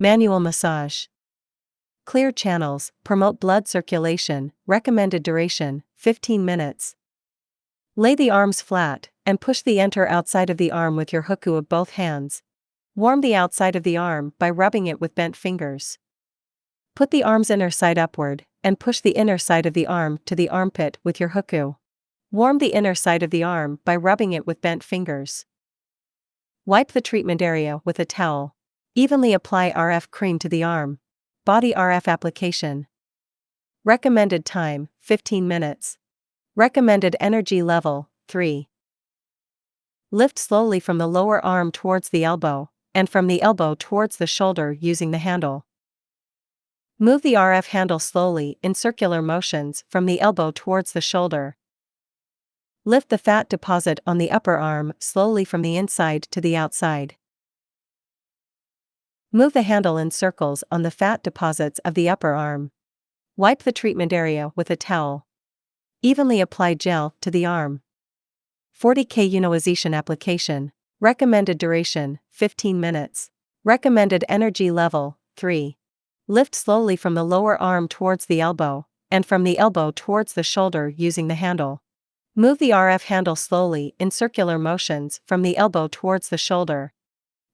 Manual massage. Clear channels, promote blood circulation, recommended duration, 15 minutes. Lay the arms flat, and push the enter outside of the arm with your hookoo of both hands. Warm the outside of the arm by rubbing it with bent fingers. Put the arm's inner side upward, and push the inner side of the arm to the armpit with your hookoo. Warm the inner side of the arm by rubbing it with bent fingers. Wipe the treatment area with a towel. Evenly apply RF cream to the arm. Body RF application. Recommended time, 15 minutes. Recommended energy level, 3. Lift slowly from the lower arm towards the elbow, and from the elbow towards the shoulder using the handle. Move the RF handle slowly in circular motions from the elbow towards the shoulder. Lift the fat deposit on the upper arm slowly from the inside to the outside. Move the handle in circles on the fat deposits of the upper arm. Wipe the treatment area with a towel. Evenly apply gel to the arm. 40K unionization application. Recommended duration, 15 minutes. Recommended energy level, 3. Lift slowly from the lower arm towards the elbow, and from the elbow towards the shoulder using the handle. Move the RF handle slowly in circular motions from the elbow towards the shoulder.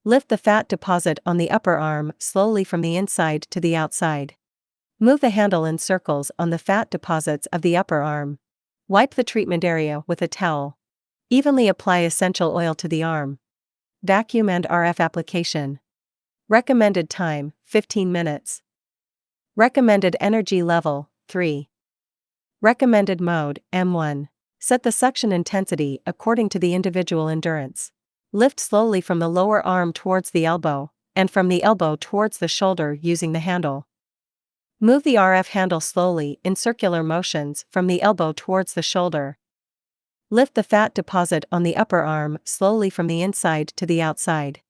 Lift the fat deposit on the upper arm slowly from the inside to the outside. Move the handle in circles on the fat deposits of the upper arm. Wipe the treatment area with a towel. Evenly apply essential oil to the arm. Vacuum and RF application. Recommended time, 15 minutes. Recommended energy level, 3. Recommended mode, M1. Set the suction intensity according to the individual endurance. Lift slowly from the lower arm towards the elbow, and from the elbow towards the shoulder using the handle. Move the RF handle slowly in circular motions from the elbow towards the shoulder. Lift the fat deposit on the upper arm slowly from the inside to the outside.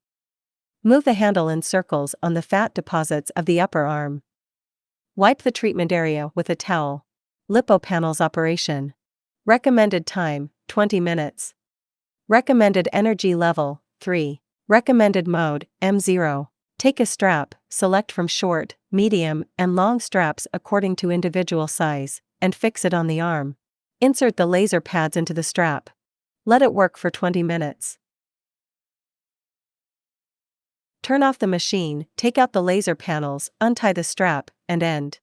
Move the handle in circles on the fat deposits of the upper arm. Wipe the treatment area with a towel. Lipo panels operation. Recommended time, 20 minutes. Recommended energy level, 3. Recommended mode, M0. Take a strap, select from short, medium, and long straps according to individual size, and fix it on the arm. Insert the laser pads into the strap. Let it work for 20 minutes. Turn off the machine, take out the laser panels, untie the strap, and end.